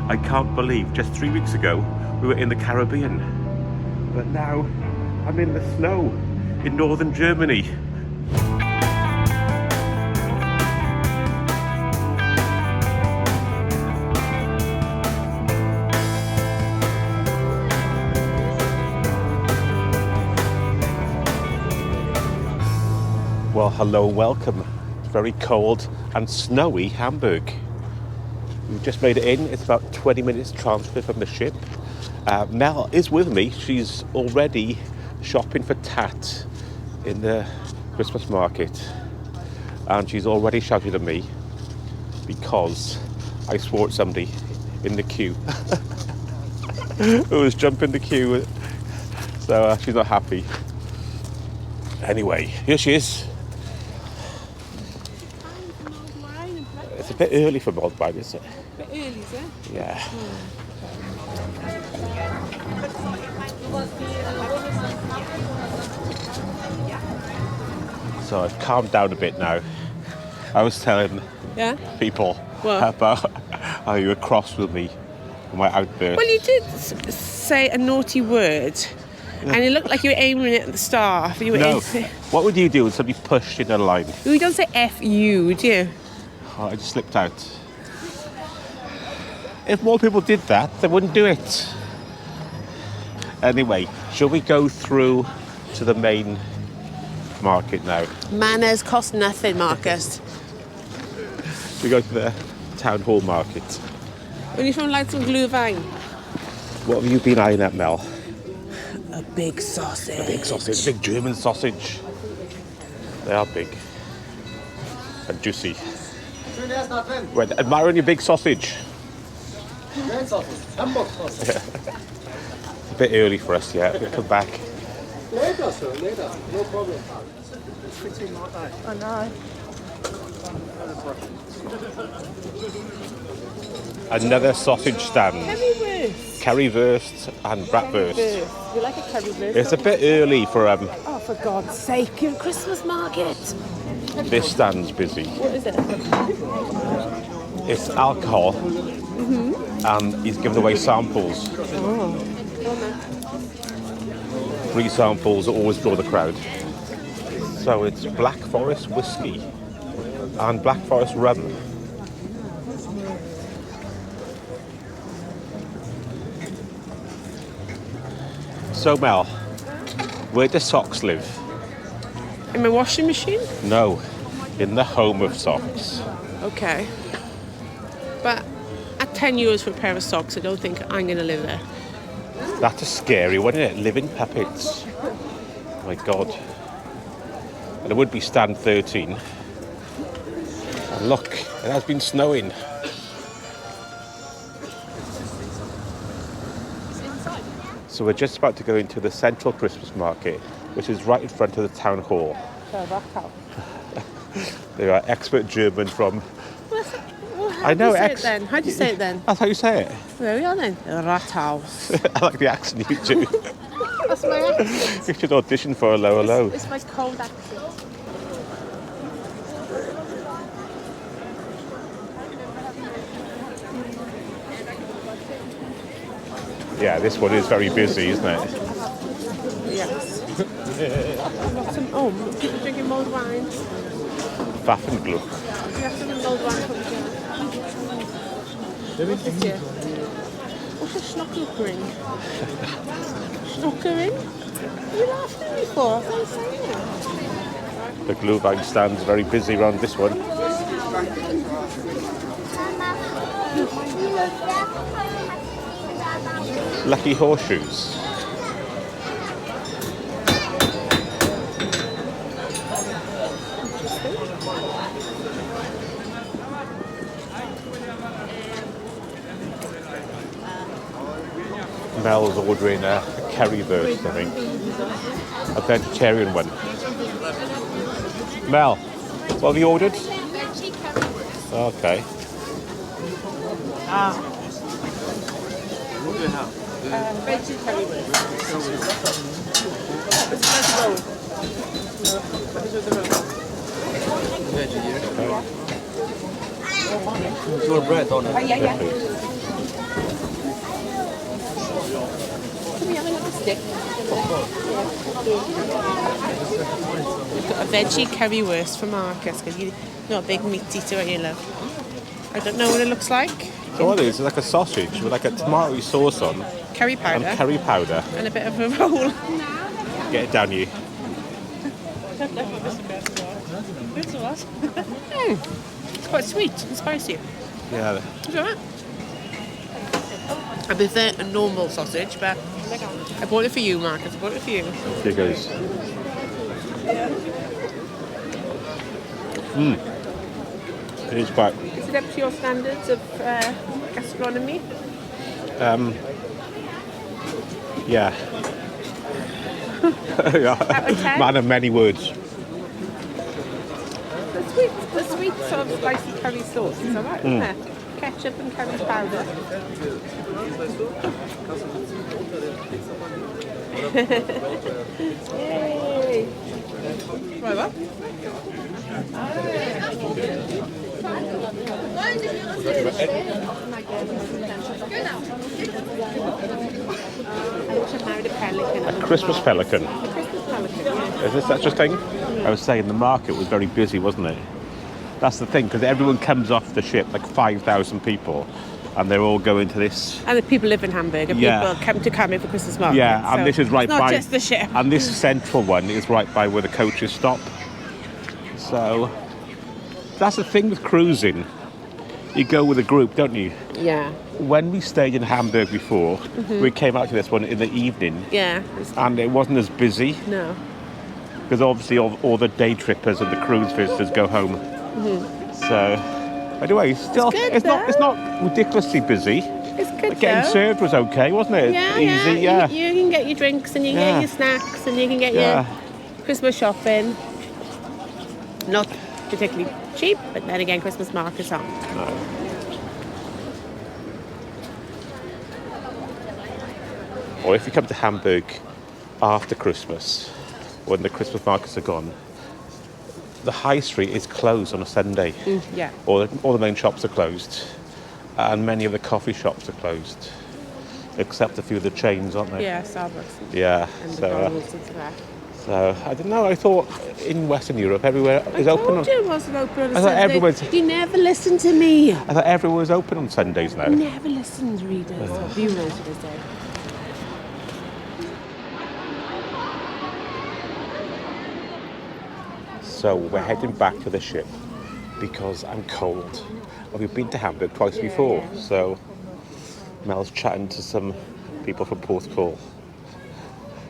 I can't believe just 3 weeks ago we were in the Caribbean, but now I'm in the snow in northern Germany. Well, hello, welcome. It's very cold and snowy Hamburg. We've just made it in. It's about 20 minutes transfer from the ship. Mel is with me. She's already shopping for tat in the Christmas market. And she's already shouted at me because I swore at somebody in the queue who was jumping the queue. So she's not happy. Anyway, here she is. It's a bit early for mulled wine, isn't it? A bit early, is it? Yeah. So I've calmed down a bit now. I was telling people about how you were cross with me for my outburst. Well, you did say a naughty word, and it looked like you were aiming it at the staff. No. What would you do when somebody pushed in a line? You don't say F you, do you? Oh, I just slipped out. If more people did that, they wouldn't do it. Anyway, shall we go through to the main market now? Manners cost nothing, Marcus. We go to the town hall market. When you from like some glühwein? What have you been eyeing at, Mel? A big sausage. A big sausage, big German sausage. They are big and juicy. Right, admiring your big sausage. Great sausage, Hamburg sausage. It's a bit early for us yet. We'll come back. Later, sir, later. No problem. I know. Another sausage stand. Currywurst. Currywurst and bratwurst. You like a currywurst? It's a bit early for Oh, for God's sake, you're a Christmas market. this stand's busy. What is it? It's alcohol, and he's giving away samples. Free samples always draw the crowd. So it's Black Forest whiskey and Black Forest rum. So Mel, where do socks live? In my washing machine? No, in the home of socks. Okay. But at €10 for a pair of socks, I don't think I'm going to live there. That's a scary one, isn't it? Living puppets. Oh my God. And it would be stand 13. And look, it has been snowing. So we're just about to go into the central Christmas market, which is right in front of the town hall. They are expert German from... How do you say it then? How do you say it then? That's how you say it. There we are then. Rathaus. I like the accent you do. That's my accent. You should audition for a low. It's my cold accent. Yeah, this one is very busy, isn't it? Yes. I've got some, people drinking mulled wine. Waffengluck. We have some mulled wine from here. What's this here? What's a schnockering? Schnockering? What are you laughing at me for? I can't say it. The glühwein stand's very busy around this one. Lucky horseshoes. Mel's ordering a currywurst, I think. A vegetarian one. Mel, what have you ordered? Okay. What do you have? Veggie currywurst. Veggie here. Your bread on it. Yeah. We've got a veggie currywurst for Marcus because you're not a big meat eater, are you, love? I don't know what it looks like. So what it is, it's like a sausage with like a tomato sauce on Curry powder. and curry powder. And a bit of a roll. Get it down you. It's quite sweet and spicy. Yeah. It's alright. I prefer a normal sausage, but I bought it for you, Marcus. I bought it for you. Here goes. It is quite. Is it up to your standards of gastronomy? Yeah. Okay. Man of many words. The sweet sort of spicy curry sauce is alright, isn't it? Ketchup and curry powder. Yay! Right, what? I wish I married a pelican. A Christmas pelican. A Christmas pelican, yeah. Is this such a thing? I was saying the market was very busy, wasn't it? That's the thing, because everyone comes off the ship, like 5,000 people, and they're all going to this. And the people live in Hamburg, and Yeah. people come to Cardiff for Christmas market. Yeah, and so this is right it's not by. just the ship. And this central one is right by where the coaches stop. So that's the thing with cruising. You go with a group, don't you? Yeah, When we stayed in Hamburg before, we came out to this one in the evening, yeah. and it wasn't as busy No. because obviously all the day trippers and the cruise visitors go home. So anyway, still, good, it's not ridiculously busy. It's good But getting though. served was okay, wasn't it? Yeah, Easy, yeah. You can get your drinks and you can Yeah. get your snacks and you can get Yeah. your Christmas shopping. Not particularly cheap, but then again, Christmas markets aren't. No. Or if you come to Hamburg after Christmas, when the Christmas markets are gone, the high street is closed on a Sunday. Yeah. All the main shops are closed, and many of the coffee shops are closed, except a few of the chains, aren't they? Yeah, Starbucks Yeah. and So, McDonald's and stuff. so I don't know. I thought in Western Europe everywhere is open. I told you it wasn't open on a I thought Sunday. everyone's- You never listen to me. I thought everyone was open on Sundays now. Never listened, readers or viewers, should I say. So we're heading back to the ship because I'm cold. And we've been to Hamburg twice before, so Mel's chatting to some people from Portugal.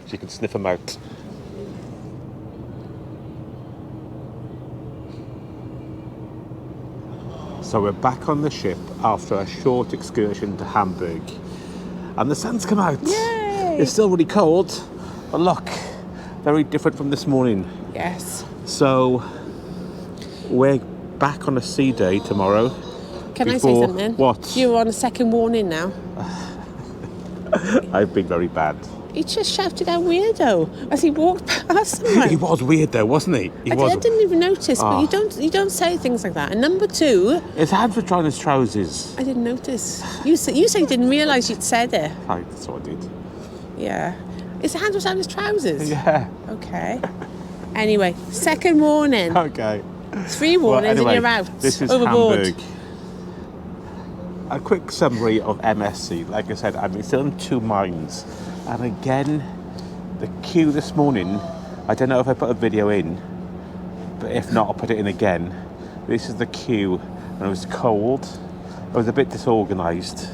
She can sniff them out. So we're back on the ship after a short excursion to Hamburg. And the sun's come out. Yay! It's still really cold, but look, very different from this morning. Yes. So we're back on a sea day tomorrow. Can I say Before- something? What? You're on a second warning now. I've been very bad. He just shouted out weirdo as he walked past someone. He was weird though, wasn't he? He I was. didn't even notice, but Ah. you don't say things like that. And number two, His hands were drying his trousers. I didn't notice. You said you didn't realise you'd said it. That's what I did. Yeah. His hand was down his trousers. Yeah. Okay. Anyway, second warning. Okay. 3 warnings anyway, and you're out. This is overboard. Hamburg. A quick summary of MSC. Like I said, I'm still in two minds. And again, the queue this morning, I don't know if I put a video in, but if not, I'll put it in again. This is the queue, and it was cold. It was a bit disorganised.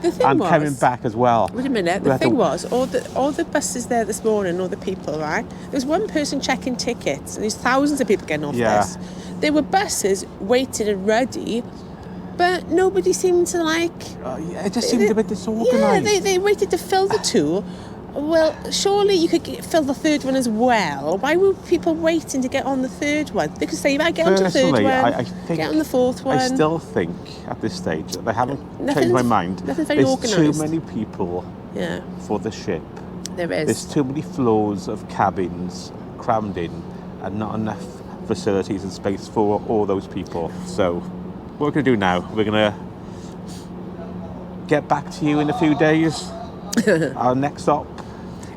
The thing And was, coming back as well. Wait a minute. We The had thing to- was, all the buses there this morning, all the people, right? There was one person checking tickets, and there's thousands of people getting off Yeah. this. There were buses waiting and ready, but nobody seemed to like. Yeah, it just seemed a bit Yeah, disorganised. they waited to fill the 2. Well, surely you could fill the 3rd one as well. Why were people waiting to get on the 3rd one? They could say, right, get on to the 3rd Personally, one, I think get on the 4th one. I still think at this stage that they haven't changed Nothing's- my mind. nothing's very There's too organised. many people Yeah, for the ship. there is. There's too many floors of cabins crammed in and not enough facilities and space for all those people. So what we're going to do now, we're going to get back to you in a few days. Our next stop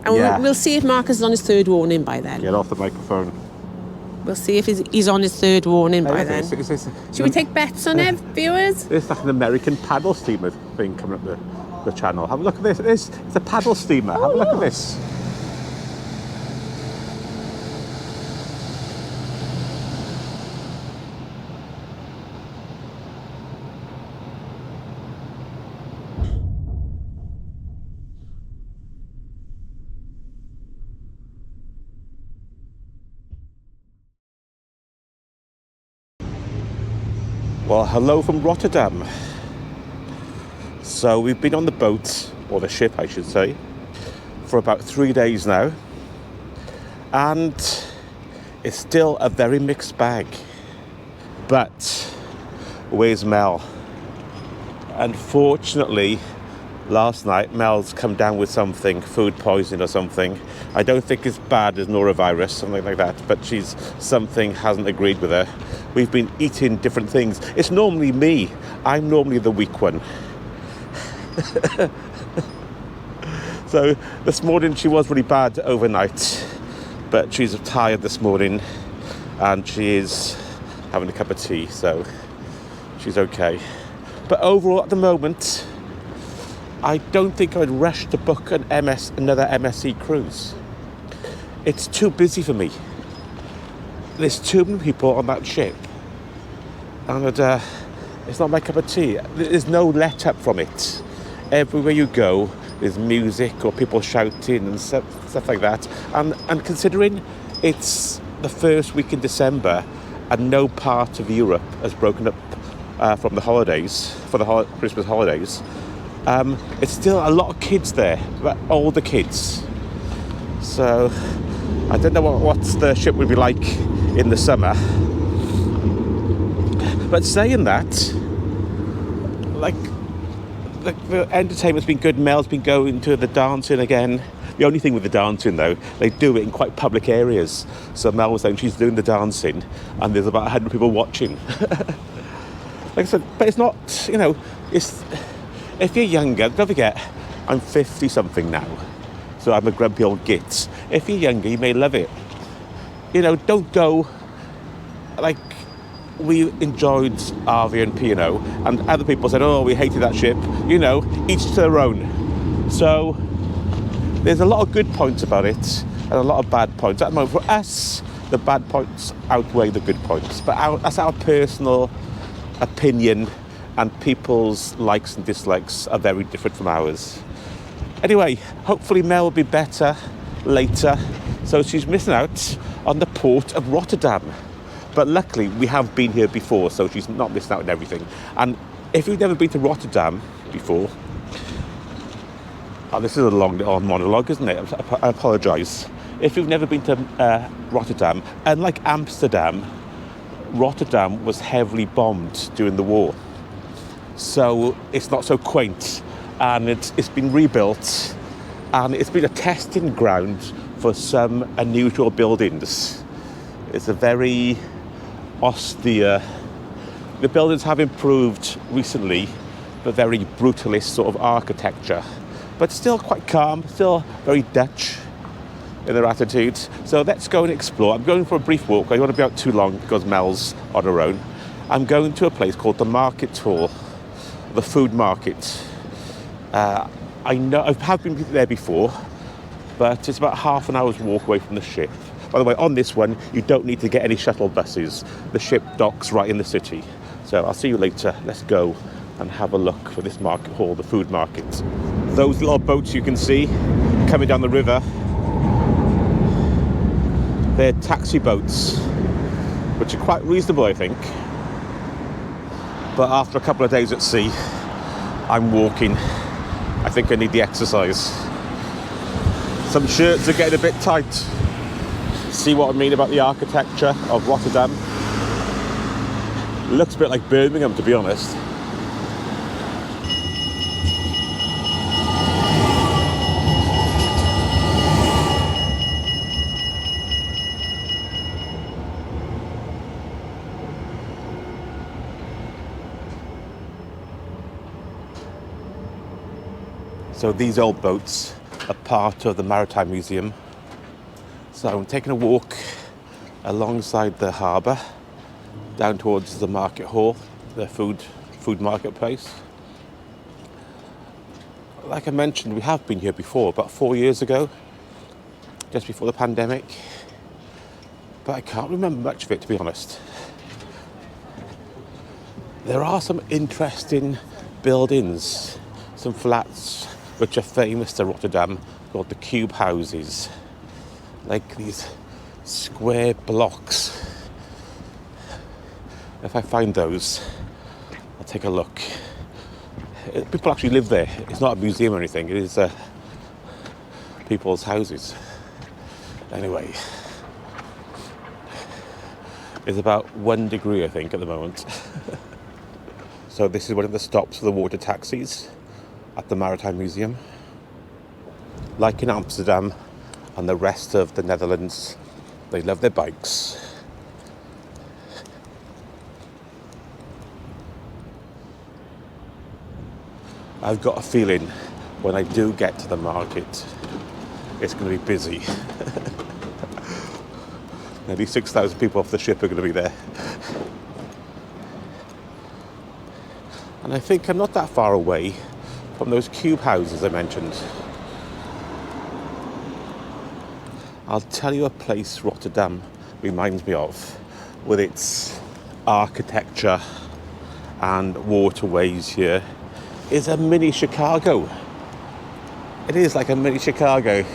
And Yeah. we'll see if Marcus is on his third warning by then. Get off the microphone. We'll see if he's on his third warning by then. It's Should we take bets on it, viewers? It's like an American paddle steamer thing coming up the channel. Have a look at this. It's a paddle steamer. Have a look at this. Well, hello from Rotterdam. So we've been on the boat, or the ship I should say, for about 3 days now. And it's still a very mixed bag. But where's Mel? Unfortunately, last night Mel's come down with something, food poisoning or something. I don't think it's bad as norovirus, something like that, but something hasn't agreed with her. We've been eating different things. It's normally me. I'm normally the weak one. So this morning she was really bad overnight, but she's tired this morning and she is having a cup of tea, so she's okay. But overall at the moment, I don't think I would rush to book another MSC cruise. It's too busy for me. There's too many people on that ship, and it's not my cup of tea. There's no let up from it. Everywhere you go, there's music or people shouting and stuff like that. And considering it's the first week in December and no part of Europe has broken up from the holidays, for the Christmas holidays, it's still a lot of kids there, older kids. So I don't know what the ship would be like in the summer. But saying that, like, the entertainment's been good. Mel's been going to the dancing again. The only thing with the dancing, though, they do it in quite public areas. So Mel was saying she's doing the dancing and there's about 100 people watching. Like I said, but it's not, if you're younger, don't forget, I'm 50-something now. So I'm a grumpy old git. If you're younger, you may love it. Don't go, like, we enjoyed RV and P&O, and other people said, oh, we hated that ship. Each to their own. So there's a lot of good points about it and a lot of bad points. At the moment, for us, the bad points outweigh the good points. But that's our personal opinion, and people's likes and dislikes are very different from ours. Anyway, hopefully Mel will be better later. So she's missing out on the port of Rotterdam. But luckily, we have been here before, so she's not missing out on everything. And if you've never been to Rotterdam before, this is a long monologue, isn't it? I apologise. If you've never been to Rotterdam, unlike Amsterdam, Rotterdam was heavily bombed during the war. So it's not so quaint, and it's been rebuilt, and it's been a testing ground for some unusual buildings. It's a very austere. The buildings have improved recently, but very brutalist sort of architecture, but still quite calm, still very Dutch in their attitude. So let's go and explore. I'm going for a brief walk. I don't want to be out too long because Mel's on her own. I'm going to a place called the Market Hall, the food market. I know I have been there before, but it's about half an hour's walk away from the ship. By the way, on this one, you don't need to get any shuttle buses. The ship docks right in the city. So I'll see you later. Let's go and have a look for this market hall, the food market. Those little boats you can see coming down the river, they're taxi boats, which are quite reasonable, I think. But after a couple of days at sea, I'm walking. I think I need the exercise. Some shirts are getting a bit tight. See what I mean about the architecture of Rotterdam? Looks a bit like Birmingham, to be honest. So these old boats a part of the Maritime Museum. So I'm taking a walk alongside the harbour down towards the market hall, the food marketplace. Like I mentioned, we have been here before, about 4 years ago, just before the pandemic. But I can't remember much of it, to be honest. There are some interesting buildings, some flats which are famous to Rotterdam, called the cube houses. Like these square blocks. If I find those, I'll take a look. People actually live there. It's not a museum or anything. It is people's houses. Anyway, it's about 1 degree, I think, at the moment. So this is one of the stops for the water taxis at the Maritime Museum. Like in Amsterdam and the rest of the Netherlands, they love their bikes. I've got a feeling when I do get to the market, it's going to be busy. Nearly 6,000 people off the ship are going to be there. And I think I'm not that far away from those cube houses I mentioned. I'll tell you a place Rotterdam reminds me of, with its architecture and waterways here, is a mini Chicago. It is like a mini Chicago.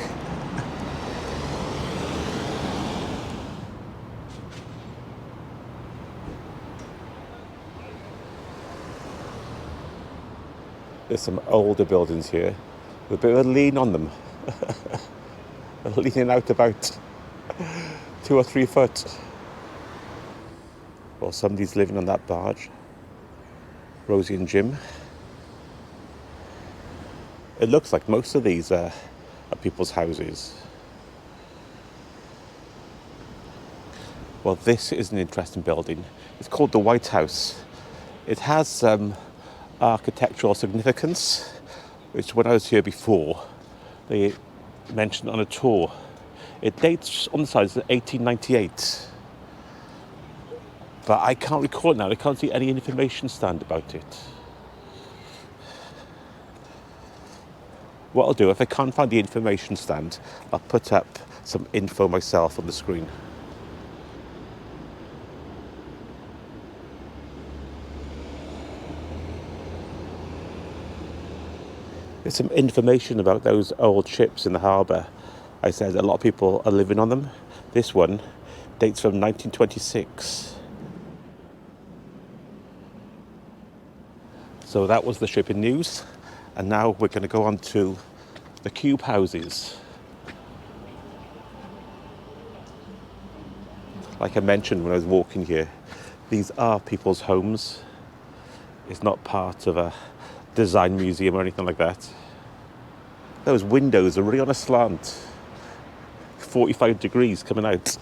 There's some older buildings here with a bit of a lean on them. Leaning out about 2 or 3 foot. Or somebody's living on that barge. Rosie and Jim. It looks like most of these are people's houses. Well, this is an interesting building. It's called the White House. It has some architectural significance, which when I was here before, they mentioned on a tour. It dates on the side to 1898. But I can't recall it now. I can't see any information stand about it. What I'll do, if I can't find the information stand, I'll put up some info myself on the screen. There's some information about those old ships in the harbour. I said a lot of people are living on them. This one dates from 1926. So that was the ship in news. And now we're going to go on to the cube houses. Like I mentioned when I was walking here, these are people's homes. It's not part of a design museum or anything like that. Those windows are really on a slant. 45 degrees coming out.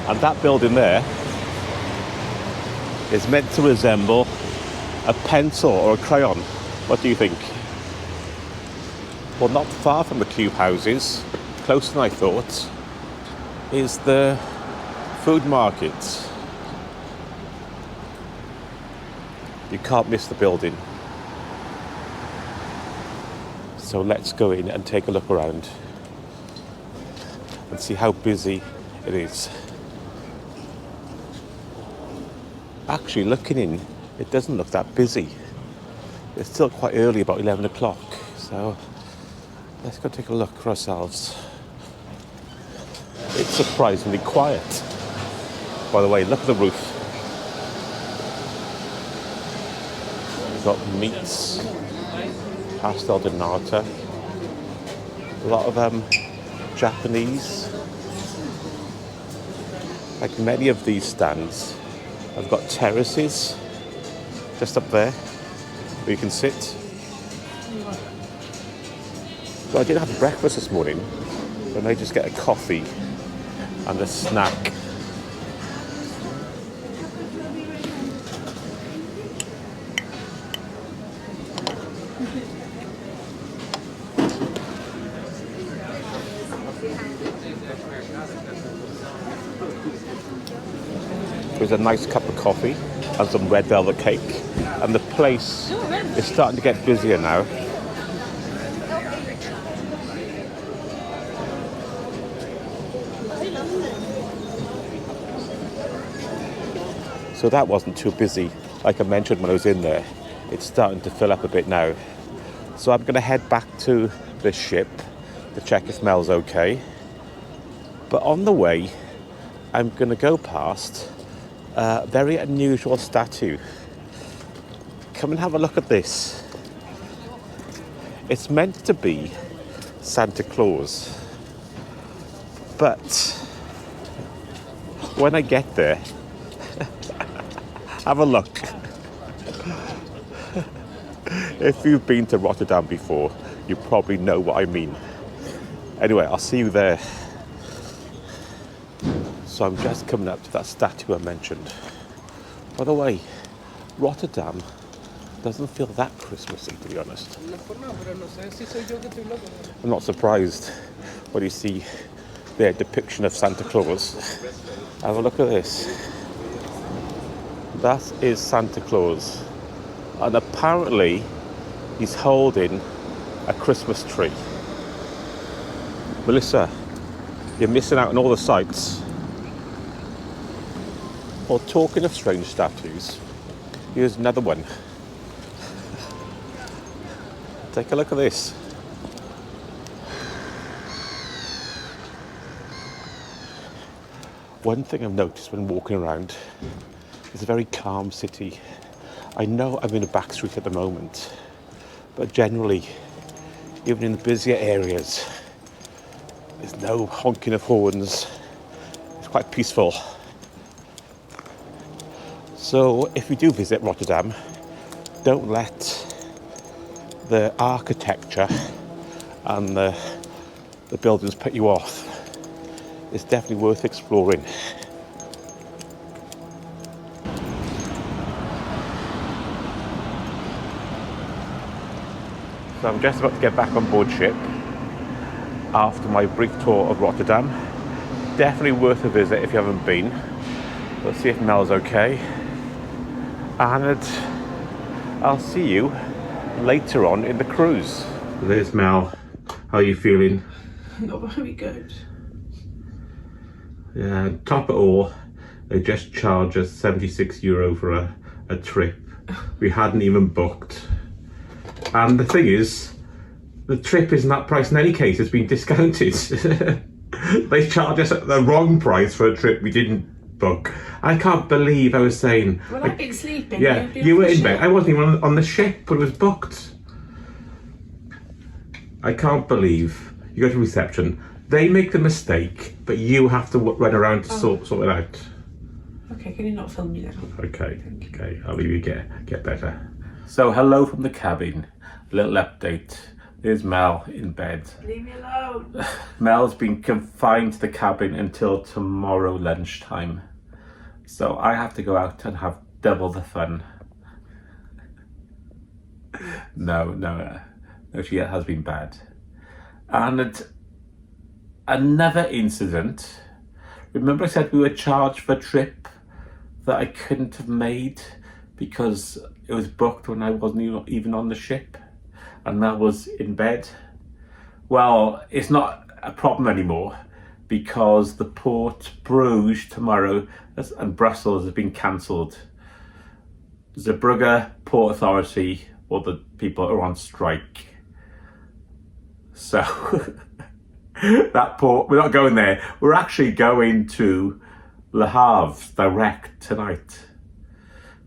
And that building there is meant to resemble a pencil or a crayon. What do you think? Well, not far from the cube houses, closer than I thought, is the food market. You can't miss the building. So let's go in and take a look around and see how busy it is. Actually, looking in, it doesn't look that busy. It's still quite early, about 11 o'clock. So let's go take a look for ourselves. It's surprisingly quiet. By the way, look at the roof. We've got meats, pastel de nata, a lot of Japanese. Like many of these stands, I've got terraces just up there where you can sit. Well, I didn't have breakfast this morning, so I may just get a coffee and a snack. with a nice cup of coffee and some red velvet cake. And the place is starting to get busier now. So that wasn't too busy. Like I mentioned when I was in there, it's starting to fill up a bit now. So I'm going to head back to the ship to check it smells okay. But on the way, I'm going to go past a very unusual statue. Come and have a look at this. It's meant to be Santa Claus. But when I get there, have a look. If you've been to Rotterdam before, you probably know what I mean. Anyway, I'll see you there. So I'm just coming up to that statue I mentioned. By the way, Rotterdam doesn't feel that Christmassy, to be honest. I'm not surprised when you see their depiction of Santa Claus. Have a look at this. That is Santa Claus. And apparently, he's holding a Christmas tree. Melissa, you're missing out on all the sights. Well, talking of strange statues, here's another one. Take a look at this. One thing I've noticed when walking around, it's a very calm city. I know I'm in a back street at the moment, but generally, even in the busier areas, there's no honking of horns. It's quite peaceful. So if you do visit Rotterdam, don't let the architecture and the buildings put you off. It's definitely worth exploring. So I'm just about to get back on board ship after my brief tour of Rotterdam. Definitely worth a visit if you haven't been. Let's see if Mel's okay. And I'll see you later on in the cruise. There's Mel. How are you feeling? Not very good. Yeah, top it all, they just charged us €76 for a trip we hadn't even booked. And the thing is, the trip isn't that price in any case, it's been discounted. They charged us the wrong price for a trip we didn't book. I can't believe I was saying... Well, I've been sleeping. Yeah, you were in bed. I wasn't even on the ship, but it was booked. I can't believe you go to reception, they make the mistake, but you have to run around to sort it out. Okay, can you not film me then? Okay, I'll leave you get better. So hello from the cabin. A little update. There's Mel in bed. Leave me alone. Mel's been confined to the cabin until tomorrow lunchtime. So I have to go out and have double the fun. No, she has been bad. And another incident. Remember I said we were charged for a trip that I couldn't have made because it was booked when I wasn't even on the ship and Mel was in bed? Well, it's not a problem anymore because the port Bruges tomorrow and Brussels has been cancelled. Zeebrugge Port Authority, or the people are on strike. So that port, we're not going there. We're actually going to Le Havre direct tonight.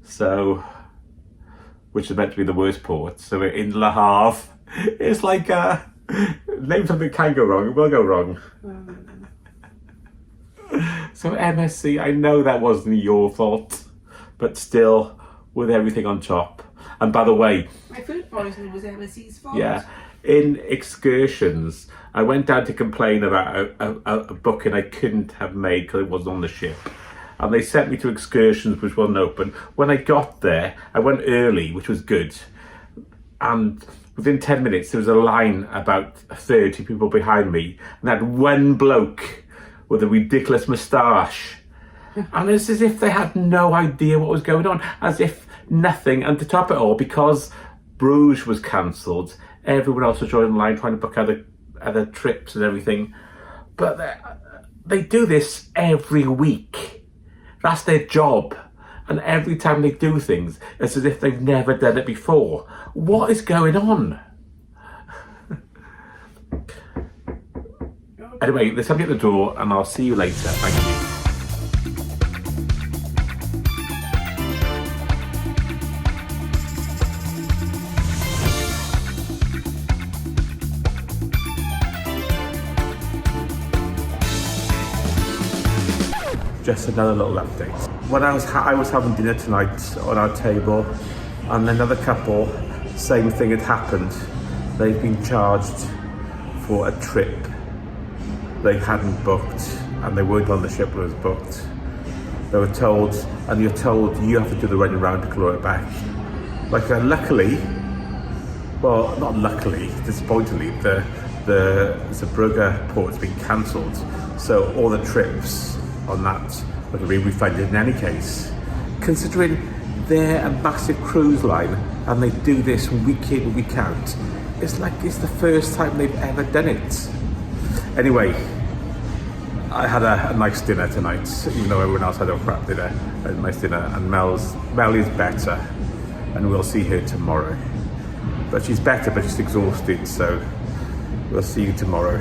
So, which is meant to be the worst port. So we're in Le Havre. It's like, name something can go wrong, it will go wrong. So MSC, I know that wasn't your fault, but still, with everything on top. And by the way, My food poisoning was MSC's fault. yeah, in excursions, I went down to complain about a booking I couldn't have made because it wasn't on the ship. And they sent me to excursions which wasn't open. When I got there, I went early, which was good. And within 10 minutes, there was a line about 30 people behind me. And I had one bloke with a ridiculous moustache. And it's as if they had no idea what was going on, as if nothing. And to top it all, because Bruges was cancelled, everyone else was joining the line trying to book other trips and everything. But they do this every week. That's their job. And every time they do things, it's as if they've never done it before. What is going on? Anyway, there's somebody at the door, and I'll see you later. Thank you. Just another little update. When I was having dinner tonight on our table, and another couple, same thing had happened. They've been charged for a trip they hadn't booked, and they weren't on the ship when it was booked. They were told, and you're told you have to do the running round to claw it back. Luckily, well, not luckily, disappointingly, the Zeebrugge port's been cancelled, so all the trips on that would be refunded in any case. Considering they're a massive cruise line and they do this week in, week out, it's like it's the first time they've ever done it. Anyway, I had a nice dinner tonight, even though everyone else had a crap dinner. I had a nice dinner, and Mel is better, and we'll see her tomorrow. But she's better, but she's exhausted, so we'll see you tomorrow.